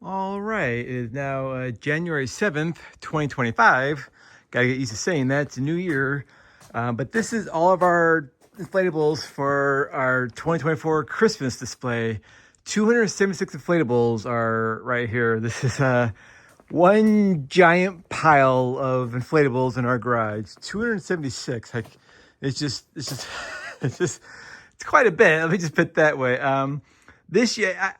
All right, it is now January 7th, 2025. Gotta get used to saying that. It's a new year. But this is all of our inflatables for our 2024 Christmas display. 276 inflatables are right here. This is one giant pile of inflatables in our garage. 276. Like, it's just, it's quite a bit. Let me just put it that way. This year,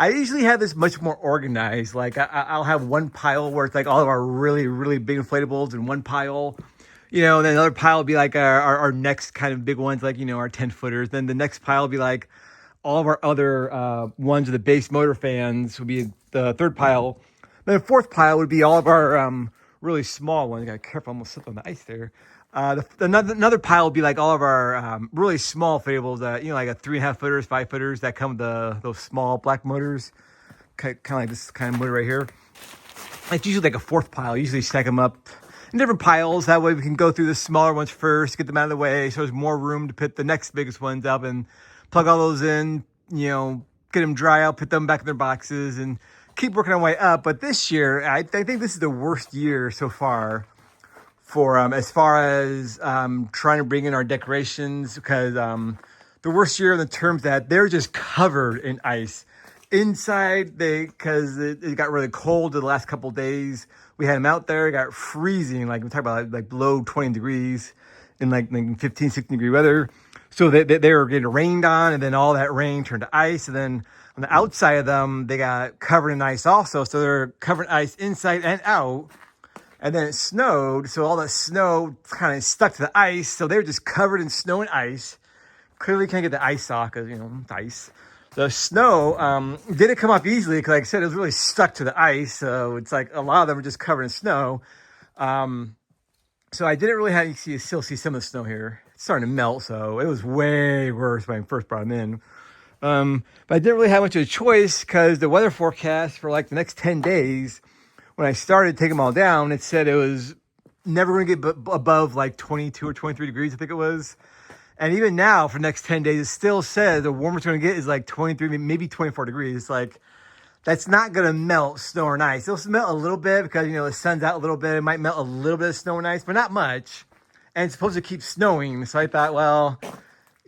I usually have this much more organized. Like I'll have one pile where it's like all of our really big inflatables in one pile, and then another pile will be like our next kind of big ones, like, our 10 footers. Then the next pile will be like all of our other ones of the base motor fans would be the third pile. Then the fourth pile would be all of our really small ones. Got careful, almost slipped on the ice there. Another pile would be like all of our really small fables, like a 3.5 footers, 5 footers that come with those small black motors, kind of like this kind of motor right here. It's usually like a fourth pile. Usually stack them up in different piles. That way we can go through the smaller ones first, get them out of the way, so there's more room to put the next biggest ones up and plug all those in. Get them dry out, put them back in their boxes, and keep working our way up. But this year, I think this is the worst year so far for as far as trying to bring in our decorations, because the worst year in the terms that they're just covered in ice inside. Because it got really cold the last couple days. We had them out there. It got freezing. Like we talk about like below 20 degrees in like 15, 16 degree weather. So they were getting rained on, and then all that rain turned to ice. And then on the outside of them, they got covered in ice also. So they're covered in ice inside and out. And then it snowed, so all the snow kind of stuck to the ice. So they were just covered in snow and ice. Clearly can't get the ice off because, it's ice. The snow didn't come off easily because, like I said, it was really stuck to the ice. So it's like a lot of them were just covered in snow. So I didn't really have, you still see some of the snow here. It's starting to melt, so it was way worse when I first brought them in. But I didn't really have much of a choice because the weather forecast for like the next 10 days, when I started taking them all down, it said it was never going to get above like 22 or 23 degrees, I think it was. And even now, for the next 10 days, it still says the warmest it's going to get is like 23, maybe 24 degrees. It's like, that's not going to melt snow and ice. It'll melt a little bit because, the sun's out a little bit. It might melt a little bit of snow and ice, but not much. And it's supposed to keep snowing. So I thought, well,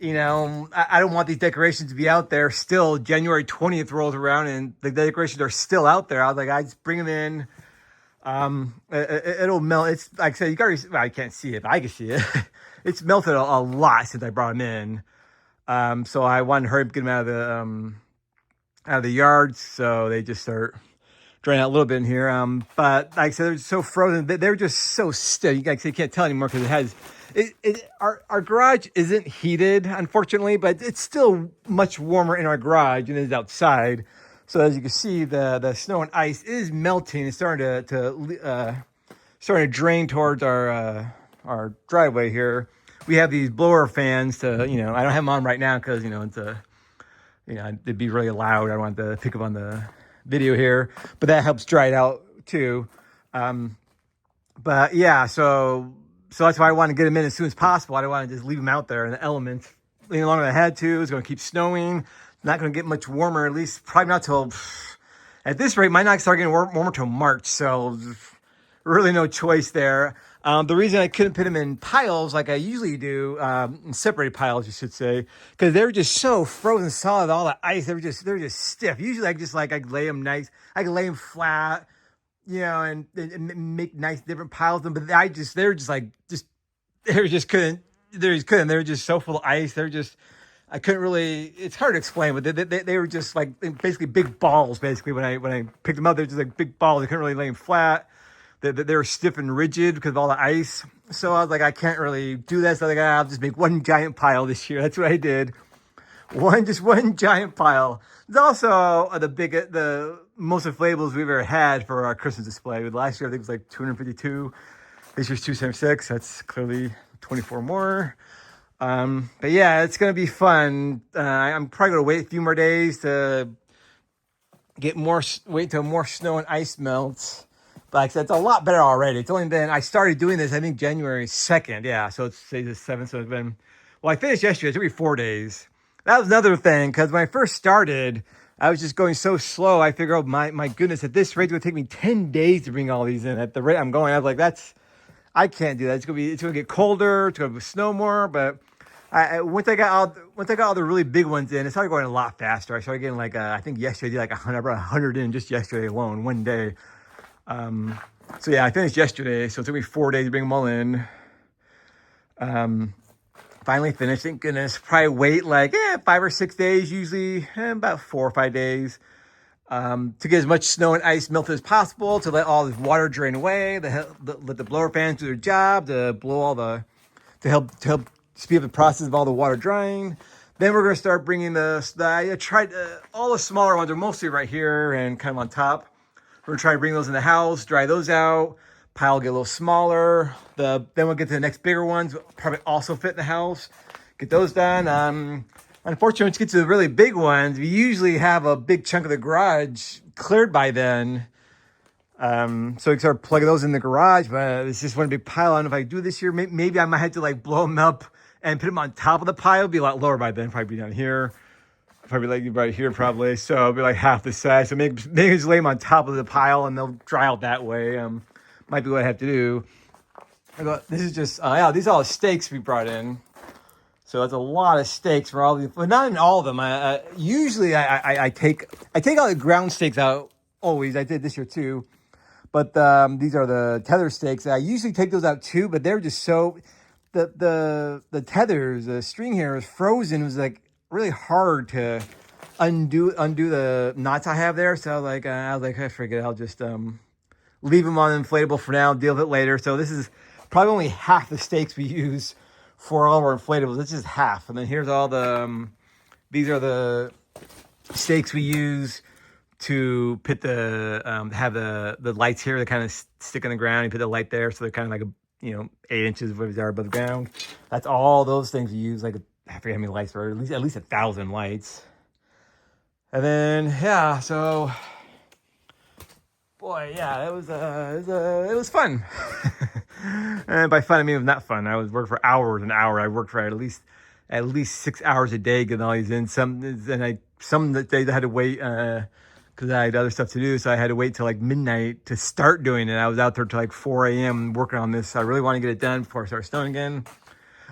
I don't want these decorations to be out there still. January 20th rolls around and the decorations are still out there. I was like, I just bring them in. It'll melt. It's like I said, I can't see it, but I can see it. It's melted a lot since I brought them in. So I wanted to hurry up and get them out of the yard. So they just start drying out a little bit in here. But like I said, they're so frozen. They're just so stiff. You can't tell anymore because it has. Our garage isn't heated, unfortunately, but it's still much warmer in our garage than it is outside. So as you can see, the snow and ice is melting. It's starting to drain towards our driveway here. We have these blower fans to, I don't have them on right now because, it'd be really loud. I don't want to pick up on the video here, but that helps dry it out too. But yeah, so that's why I want to get them in as soon as possible. I don't want to just leave them out there in the elements any longer than I had to. It's going to keep snowing. Not going to get much warmer, at least probably not till, at this rate, might not start getting warmer till March. So really no choice there. The reason I couldn't put them in piles like I usually do, in separated piles, you should say, because they're just so frozen solid. All the ice, they're just stiff. Usually I lay them nice. I can lay them flat, and make nice different piles of them. But they just couldn't. They're just so full of ice. I couldn't really. It's hard to explain, but they were just like basically big balls. Basically, when I picked them up, they're just like big balls. I couldn't really lay them flat. They were stiff and rigid because of all the ice. So I was like, I can't really do that. So I was like, I'll just make one giant pile this year. That's what I did. One giant pile. It's also the most inflatables we've ever had for our Christmas display. Last year I think it was like 252. This year's 276. That's clearly 24 more. But yeah, it's gonna be fun. I'm probably gonna wait a few more days to wait until more snow and ice melts. But like I said, it's a lot better already. It's only been, I started doing this, I think January 2nd. Yeah, so it's the 7th. So it's been, well, I finished yesterday. It took me 4 days. That was another thing, because when I first started, I was just going so slow. I figured, oh my goodness, at this rate, it's gonna take me 10 days to bring all these in. At the rate I'm going, I was like, I can't do that. It's gonna get colder. It's gonna snow more. But once I got all the really big ones in, it started going a lot faster. I started getting like I think yesterday I did like 100 in just yesterday alone, one day. So yeah, I finished yesterday. So it took me 4 days to bring them all in. Finally finished, thank goodness. Probably wait like 5 or 6 days, usually about 4 or 5 days, to get as much snow and ice melted as possible, to let all this water drain away, let the blower fans do their job, to blow all the, to help speed up the process of all the water drying. Then we're gonna start bringing I tried all the smaller ones are mostly right here and kind of on top. We're gonna try to bring those in the house, dry those out. Pile will get a little smaller. Then we'll get to the next bigger ones. Probably also fit in the house. Get those done. Unfortunately, once you get to the really big ones, we usually have a big chunk of the garage cleared by then. So we can start plugging those in the garage, but it's just one big pile. I don't know if I do this year. Maybe I might have to like blow them up and put them on top of the pile. It'll be a lot lower by then. Probably be down here. Probably like right here probably. So it'll be like half the size. So maybe just lay them on top of the pile and they'll dry out that way. Might be what I have to do. This is just, these are all the steaks we brought in. So that's a lot of steaks for all these, but not in all of them. Usually I take all the ground steaks out always. I did this year too. But these are the tether steaks. I usually take those out too, but they're just so, the tethers, the string here is frozen. It was like really hard to undo the knots I have there. So I was like, I forget, I'll just, leave them on inflatable for now, deal with it later. So this is probably only half the steaks we use for all of our inflatables. This is half. And then here's all the, these are the steaks we use to put have the lights here that kind of stick in the ground. You put the light there, so they're kind of like 8 inches whatever they are above the ground. That's all those things we use. Like I forget how many lights there are, at least 1,000 lights. And then yeah, so boy, yeah, it was fun. And by fun, I mean it was not fun. I was working for hours and hours. I worked for at least 6 hours a day getting all these in. Some days I had to wait because I had other stuff to do. So I had to wait till like midnight to start doing it. I was out there till like 4 a.m. working on this. I really want to get it done before it started snowing again.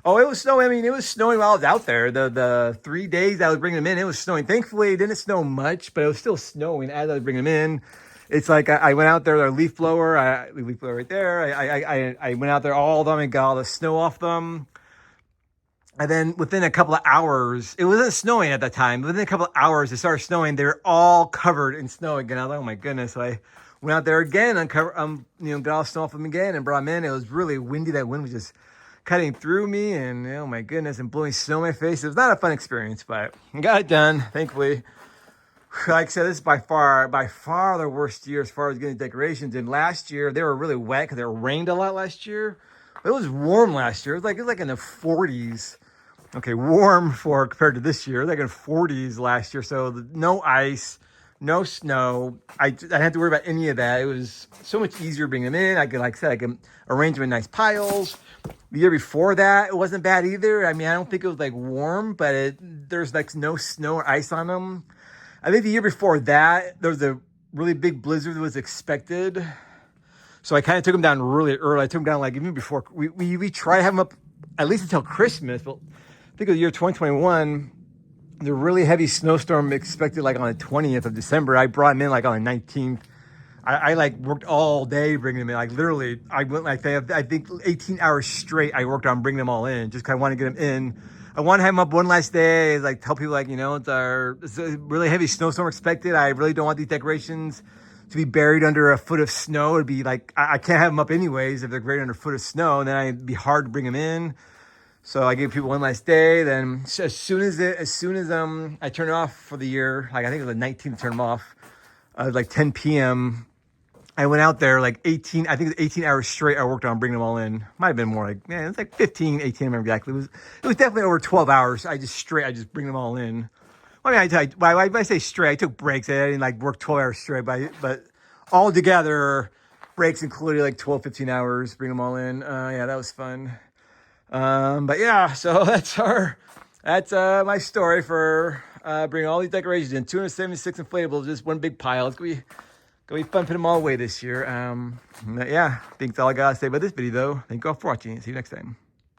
Oh, it was snowing. I mean, it was snowing while I was out there. The 3 days I was bringing them in, it was snowing. Thankfully, it didn't snow much, but it was still snowing as I was bringing them in. It's like I went out there with a leaf blower right there. I went out there, all of them, and got all the snow off them. And then within a couple of hours, it wasn't snowing at that time, but within a couple of hours, it started snowing. They were all covered in snow again. I was like, oh my goodness. So I went out there again and got all the snow off them again and brought them in. It was really windy. That wind was just cutting through me, and oh my goodness, and blowing snow in my face. It was not a fun experience, but I got it done, thankfully. Like I said, this is by far the worst year as far as getting decorations. And last year they were really wet because it rained a lot last year. But it was warm last year. It was like in the 40s. Okay, warm for compared to this year. It was like in 40s last year. So no ice, no snow. I didn't have to worry about any of that. It was so much easier bringing them in. I could, like I said, I could arrange them in nice piles. The year before that, it wasn't bad either. I mean, I don't think it was like warm, but there's like no snow or ice on them. I think the year before that, there was a really big blizzard that was expected. So I kind of took them down really early. I took them down like even before, we try to have them up at least until Christmas. But I think of the year 2021, the really heavy snowstorm expected like on the 20th of December. I brought them in like on the 19th. I like worked all day bringing them in. Like literally, I went like I think 18 hours straight. I worked on bringing them all in. Just kind of want to get them in. I want to have them up one last day. Like tell people like it's a really heavy snowstorm expected. I really don't want these decorations to be buried under a foot of snow. It'd be like I can't have them up anyways if they're buried under a foot of snow. And then it'd be hard to bring them in. So I gave people one last day. Then as soon as I turned it off for the year, like I think it was the 19th to turn them off, like 10 p.m. I went out there like 18 hours straight. I worked on bringing them all in. Might have been more like, it's like 15, 18, I remember exactly. It was definitely over 12 hours. I just bring them all in. I mean, when I say straight, I took breaks. I didn't like work 12 hours straight, but all together, breaks included like 12, 15 hours, bring them all in. Yeah, that was fun. But yeah, so that's my story for bringing all these decorations in. 276 inflatables, just one big pile. It's gonna be fun putting them all away this year. Yeah, I think that's all I gotta say about this video, though. Thank you all for watching. See you next time.